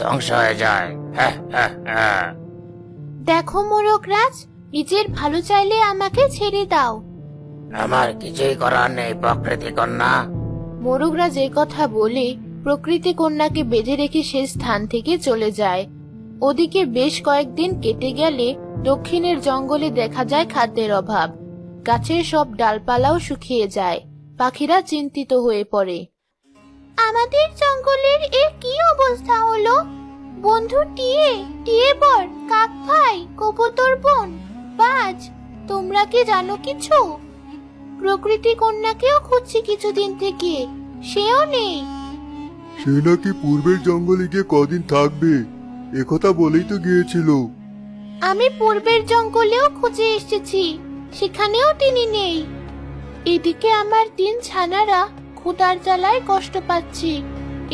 ধ্বংস হয়ে যায়। হ্যাঁ হ্যাঁ হ্যাঁ। দেখো মোরগরাজ, নিজের ভালো চাইলে আমাকে ছেড়ে দাও। আমার কিছুই করার নেই প্রকৃতি কন্যা। মোরগরাজ এই কথা বলে প্রকৃতি কন্যাকে বেঁধে রেখে সে স্থান থেকে চলে যায়। ওদিকে বেশ কয়েকদিন কেটে গেলে দক্ষিণের জঙ্গলে দেখা যায় খাদ্যের অভাব। গাছের সব ডালপালাও শুকিয়ে যায়। পাখিরা চিন্তিত হয়ে পড়ে। আমাদের জঙ্গলের এ কি অবস্থা হলো? বন্ধু টিয়ে, টিয়ে বর, কাক ভাই, কবুতর বোন, বাজ, তোমরা কি জানো কিছু? প্রকৃতি কন্যাকেও খুঁজছি কিছুদিন থেকে, সেও নেই। সে নাকি পূর্বের জঙ্গলে গিয়ে কদিন থাকবে, একথা বলেই তো গিয়েছিল। আমি পূর্বের জঙ্গলেও খুঁজে এসেছি, সেখানেও তিনি নেই। এদিকে আমার 3 ছানারা ক্ষুধার জ্বালায় কষ্ট পাচ্ছি।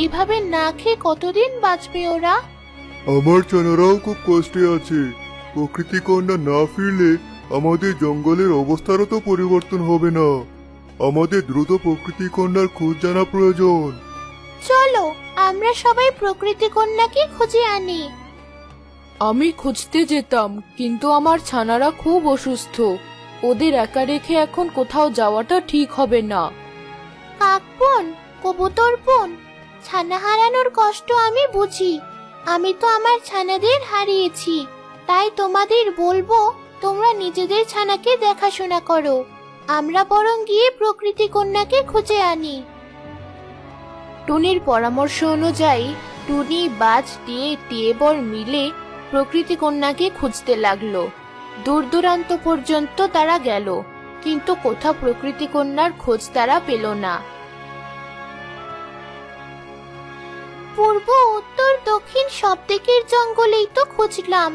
এভাবে না খেয়ে কতদিন বাঁচবে ওরা? আমার ছানারাও খুব কষ্টে আছে। প্রকৃতি কন্যা না ফিরলে আমাদের জঙ্গলের অবস্থারও তো পরিবর্তন হবে না। আমাদের দ্রুত প্রকৃতি কন্যার খোঁজ জানা প্রয়োজন। চলো আমরা সবাই প্রকৃতি কন্যাকে খুঁজে আনি। আমি খুঁজতে যেতাম, কিন্তু আমার ছানারা খুব অসুস্থ। ওদের একা রেখে এখন কোথাও যাওয়াটা ঠিক হবে না। কাক বোন, কবুতর বোন, ছানা হারানোর কষ্ট আমি বুঝি। আমি তো আমার ছানাদের হারিয়েছি, তাই তোমাদের বলবো তোমরা নিজেদের ছানাকে দেখাশোনা করো। আমরা বরং গিয়ে প্রকৃতি কন্যাকে খুঁজে আনি। টুনির পরামর্শ অনুযায়ী টুনি, বাজ, টিয়ে, টিয়েবর মিলে প্রকৃতি কন্যাকে খুঁজতে লাগলো। দূর দূরান্ত পর্যন্ত তারা গেল, কিন্তু কোথাও প্রকৃতি কন্যার খোঁজ তারা পেল না। পূর্ব, উত্তর, দক্ষিণ সব দিকের জঙ্গলেই তো খুঁজলাম,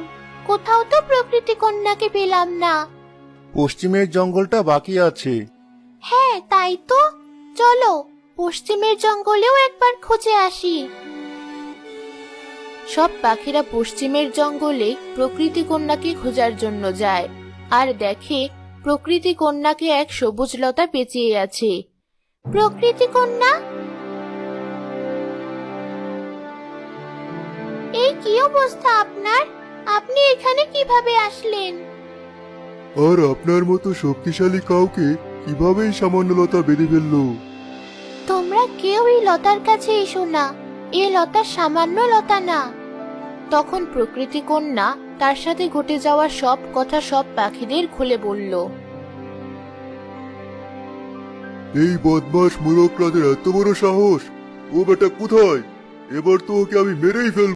কোথাও তো প্রকৃতি কন্যাকে পেলাম না। পশ্চিমের জঙ্গলটা বাকি আছে। হ্যাঁ তাই তো, চলো পশ্চিমের জঙ্গলেও একবার খুঁজে আসি। সব পাখিরা পশ্চিমের জঙ্গলে প্রকৃতি কন্যাকে খোঁজার জন্য যায়, আর দেখে প্রকৃতি কন্যাকে এক সবুজ লতা পেঁচিয়ে আছে। প্রকৃতি কন্যা, এই কি অবস্থা আপনার? আপনি এখানে কিভাবে আসলেন? আর আপনার মতো শক্তিশালী কাউকে কিভাবে এই সামান্য লতা বেঁধে ফেললো? তোমরা কেউ এই লতার কাছে এসো না, এ লতা সামান্য লতা না। তখন প্রকৃতি কন্যা তার সাথে ঘটে যাওয়া সব কথা সব পাখিদের খুলে বলল। এই বদমাশ মুরগরাজের এত বড় সাহস! ও বেটা কোথায়? এবার তো ওকে আমি মেরেই ফেলবো।